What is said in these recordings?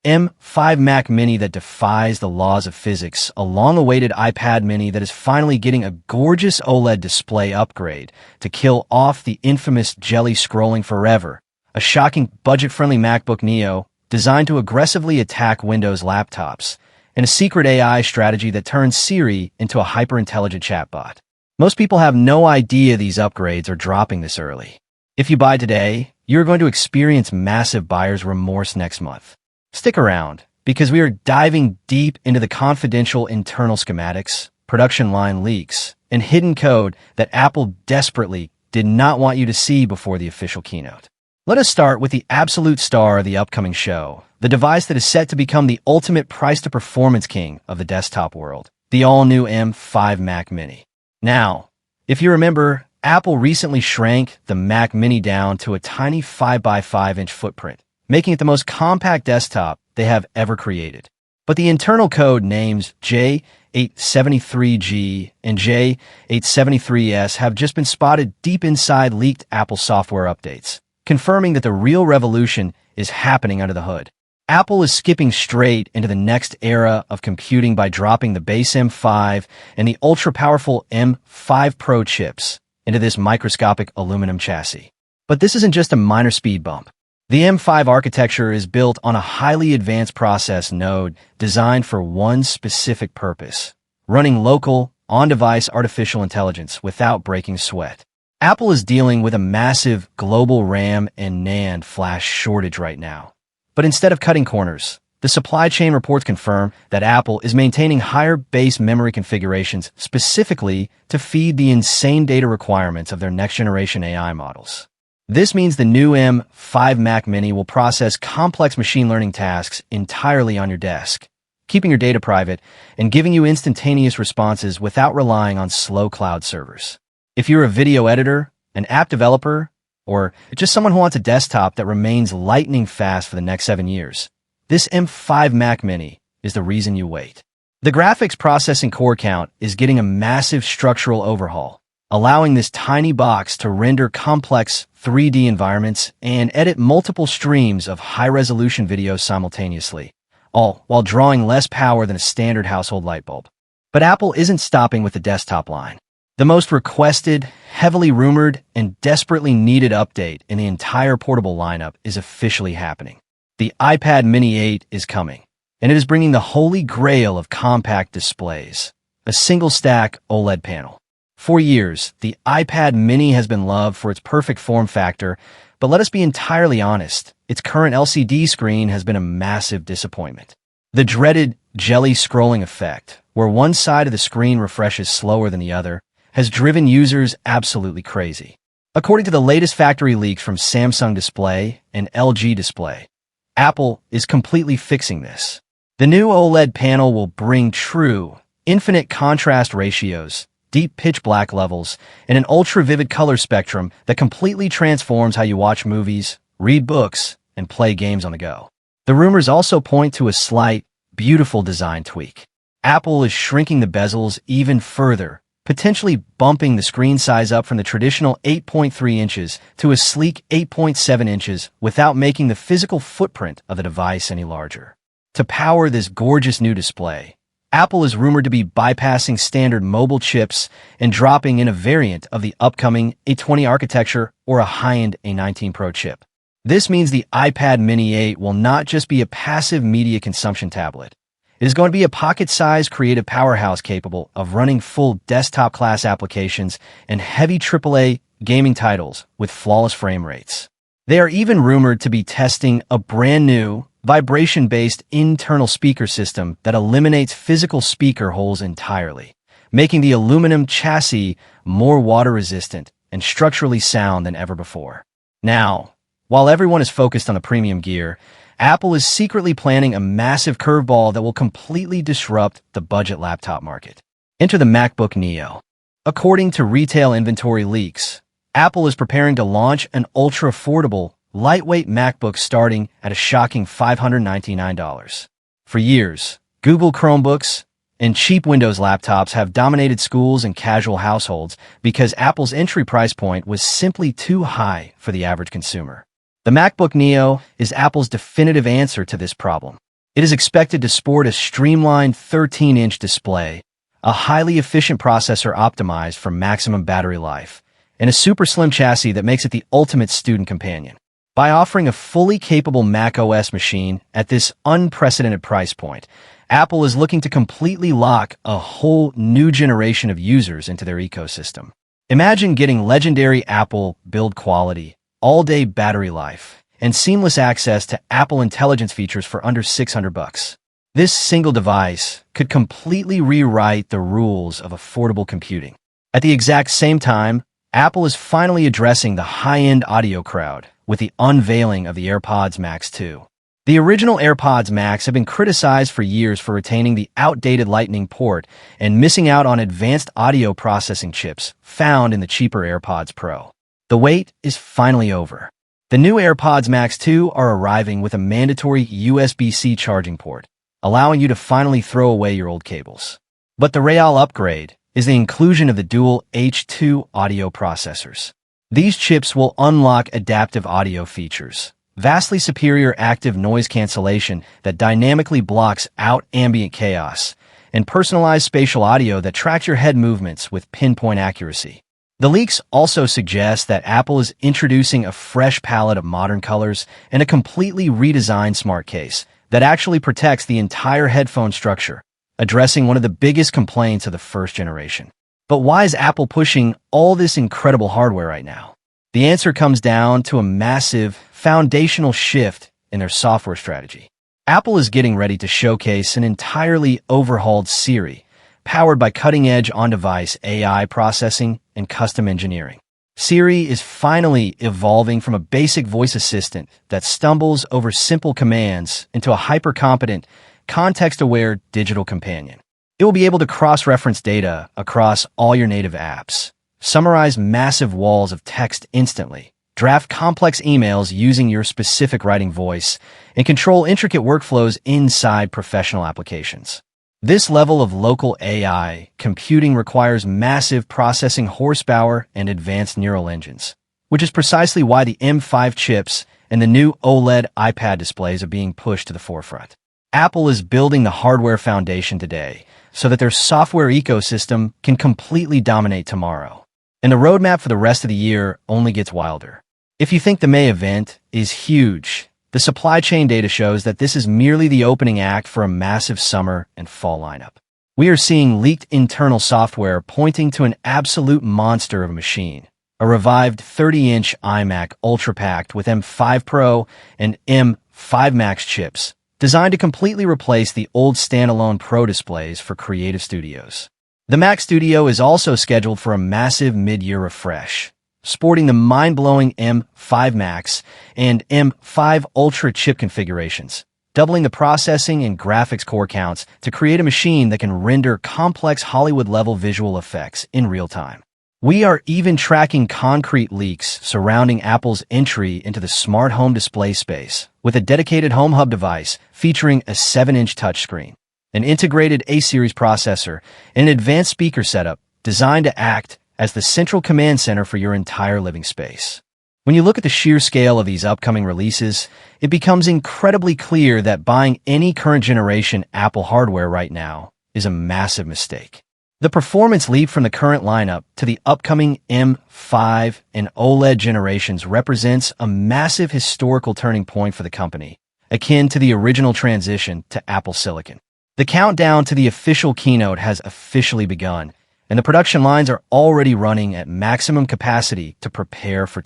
M5 Mac Mini that defies the laws of physics, a long-awaited iPad Mini that is finally getting a gorgeous OLED display upgrade to kill off the infamous jelly scrolling forever, a shocking budget-friendly MacBook Neo designed to aggressively attack Windows laptops, and a secret AI strategy that turns Siri into a hyper-intelligent chatbot. Most people have no idea these upgrades are dropping this early. If you buy today, you're going to experience massive buyer's remorse next month. Stick around, because we are diving deep into the confidential internal schematics, production line leaks, and hidden code that Apple desperately did not want you to see before the official keynote. Let us start with the absolute star of the upcoming show, the device that is set to become the ultimate price-to-performance king of the desktop world, the all-new M5 Mac Mini. Now, if you remember, Apple recently shrank the Mac Mini down to a tiny 5x5-inch footprint, making it the most compact desktop they have ever created. But the internal code names J873G and J873S have just been spotted deep inside leaked Apple software updates, confirming that the real revolution is happening under the hood. Apple is skipping straight into the next era of computing by dropping the base M5 and the ultra-powerful M5 Pro chips into this microscopic aluminum chassis. But this isn't just a minor speed bump. The M5 architecture is built on a highly advanced process node designed for one specific purpose: running local, on-device artificial intelligence without breaking sweat. Apple is dealing with a massive global RAM and NAND flash shortage right now. But instead of cutting corners, the supply chain reports confirm that Apple is maintaining higher base memory configurations specifically to feed the insane data requirements of their next-generation AI models. This means the new M5 Mac Mini will process complex machine learning tasks entirely on your desk, keeping your data private and giving you instantaneous responses without relying on slow cloud servers. If you're a video editor, an app developer, or just someone who wants a desktop that remains lightning fast for the next 7 years, this M5 Mac Mini is the reason you wait. The graphics processing core count is getting a massive structural overhaul, allowing this tiny box to render complex 3D environments and edit multiple streams of high-resolution videos simultaneously, all while drawing less power than a standard household light bulb. But Apple isn't stopping with the desktop line. The most requested, heavily rumored, and desperately needed update in the entire portable lineup is officially happening. The iPad Mini 8 is coming, and it is bringing the holy grail of compact displays, a single-stack OLED panel. For years, the iPad Mini has been loved for its perfect form factor, but let us be entirely honest, its current LCD screen has been a massive disappointment. The dreaded jelly scrolling effect, where one side of the screen refreshes slower than the other, has driven users absolutely crazy. According to the latest factory leaks from Samsung Display and LG Display, Apple is completely fixing this. The new OLED panel will bring true, infinite contrast ratios, deep pitch black levels, and an ultra-vivid color spectrum that completely transforms how you watch movies, read books, and play games on the go. The rumors also point to a slight, beautiful design tweak. Apple is shrinking the bezels even further, potentially bumping the screen size up from the traditional 8.3 inches to a sleek 8.7 inches without making the physical footprint of the device any larger. To power this gorgeous new display, Apple is rumored to be bypassing standard mobile chips and dropping in a variant of the upcoming A20 architecture or a high-end A19 Pro chip. This means the iPad Mini 8 will not just be a passive media consumption tablet. It is going to be a pocket-sized creative powerhouse capable of running full desktop-class applications and heavy AAA gaming titles with flawless frame rates. They are even rumored to be testing a brand new, vibration-based internal speaker system that eliminates physical speaker holes entirely, making the aluminum chassis more water-resistant and structurally sound than ever before. Now, while everyone is focused on the premium gear, Apple is secretly planning a massive curveball that will completely disrupt the budget laptop market. Enter the MacBook Neo. According to retail inventory leaks, Apple is preparing to launch an ultra-affordable, lightweight MacBook starting at a shocking $599. For years, Google Chromebooks and cheap Windows laptops have dominated schools and casual households because Apple's entry price point was simply too high for the average consumer. The MacBook Neo is Apple's definitive answer to this problem. It is expected to sport a streamlined 13-inch display, a highly efficient processor optimized for maximum battery life, and a super slim chassis that makes it the ultimate student companion. By offering a fully capable Mac OS machine at this unprecedented price point, Apple is looking to completely lock a whole new generation of users into their ecosystem. Imagine getting legendary Apple build quality, all-day battery life, and seamless access to Apple Intelligence features for under $600. This single device could completely rewrite the rules of affordable computing. At the exact same time, Apple is finally addressing the high-end audio crowd with the unveiling of the AirPods Max 2. The original AirPods Max have been criticized for years for retaining the outdated Lightning port and missing out on advanced audio processing chips found in the cheaper AirPods Pro. The wait is finally over. The new AirPods Max 2 are arriving with a mandatory USB-C charging port, allowing you to finally throw away your old cables. But the real upgrade is the inclusion of the dual H2 audio processors. These chips will unlock adaptive audio features, vastly superior active noise cancellation that dynamically blocks out ambient chaos, and personalized spatial audio that tracks your head movements with pinpoint accuracy. The leaks also suggest that Apple is introducing a fresh palette of modern colors and a completely redesigned smart case that actually protects the entire headphone structure, addressing one of the biggest complaints of the first generation. But why is Apple pushing all this incredible hardware right now? The answer comes down to a massive, foundational shift in their software strategy. Apple is getting ready to showcase an entirely overhauled Siri, powered by cutting-edge on-device AI processing and custom engineering. Siri is finally evolving from a basic voice assistant that stumbles over simple commands into a hyper-competent, context-aware digital companion. It will be able to cross-reference data across all your native apps, summarize massive walls of text instantly, draft complex emails using your specific writing voice, and control intricate workflows inside professional applications. This level of local AI computing requires massive processing horsepower and advanced neural engines, which is precisely why the M5 chips and the new OLED iPad displays are being pushed to the forefront. Apple is building the hardware foundation today so that their software ecosystem can completely dominate tomorrow. And the roadmap for the rest of the year only gets wilder. If you think the May event is huge, the supply chain data shows that this is merely the opening act for a massive summer and fall lineup. We are seeing leaked internal software pointing to an absolute monster of a machine, a revived 30-inch iMac ultra-packed with M5 Pro and M5 Max chips, designed to completely replace the old standalone Pro displays for creative studios. The Mac Studio is also scheduled for a massive mid-year refresh, sporting the mind-blowing M5 Max and M5 Ultra chip configurations, doubling the processing and graphics core counts to create a machine that can render complex Hollywood-level visual effects in real time. We are even tracking concrete leaks surrounding Apple's entry into the smart home display space with a dedicated Home Hub device featuring a 7-inch touchscreen, an integrated A-series processor, and an advanced speaker setup designed to act as the central command center for your entire living space. When you look at the sheer scale of these upcoming releases, it becomes incredibly clear that buying any current generation Apple hardware right now is a massive mistake. The performance leap from the current lineup to the upcoming M5 and OLED generations represents a massive historical turning point for the company, akin to the original transition to Apple Silicon. The countdown to the official keynote has officially begun, and the production lines are already running at maximum capacity to prepare for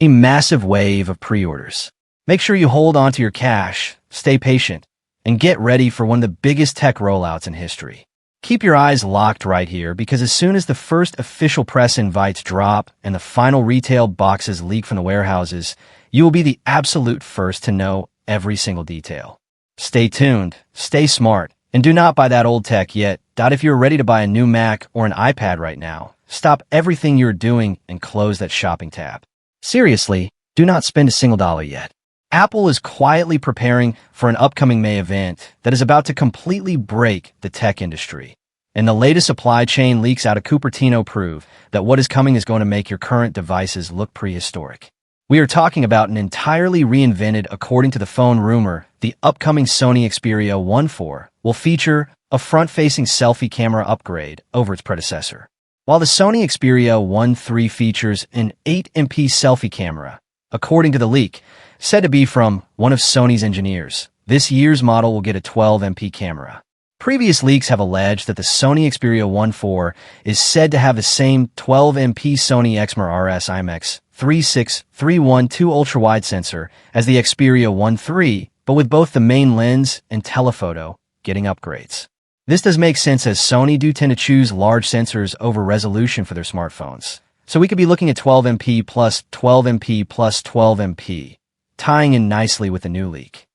a massive wave of pre-orders. Make sure you hold on to your cash, stay patient, and get ready for one of the biggest tech rollouts in history. Keep your eyes locked right here, because as soon as the first official press invites drop and the final retail boxes leak from the warehouses, you will be the absolute first to know every single detail. Stay tuned, stay smart, and do not buy that old tech yet. If you're ready to buy a new Mac or an iPad right now, stop everything you're doing and close that shopping tab. Seriously, do not spend a single dollar yet. Apple is quietly preparing for an upcoming May event that is about to completely break the tech industry. And the latest supply chain leaks out of Cupertino prove that what is coming is going to make your current devices look prehistoric. We are talking about an entirely reinvented, according to the phone rumor, the upcoming Sony Xperia 1.4 will feature a front-facing selfie camera upgrade over its predecessor. While the Sony Xperia 1.3 features an 8MP selfie camera, according to the leak, said to be from one of Sony's engineers, this year's model will get a 12MP camera. Previous leaks have alleged that the Sony Xperia 1.4 is said to have the same 12MP Sony Exmor RS IMAX 36312 ultra-wide sensor as the Xperia 1.3, but with both the main lens and telephoto getting upgrades. This does make sense as Sony do tend to choose large sensors over resolution for their smartphones. So we could be looking at 12MP plus 12MP plus 12MP, tying in nicely with the new leak.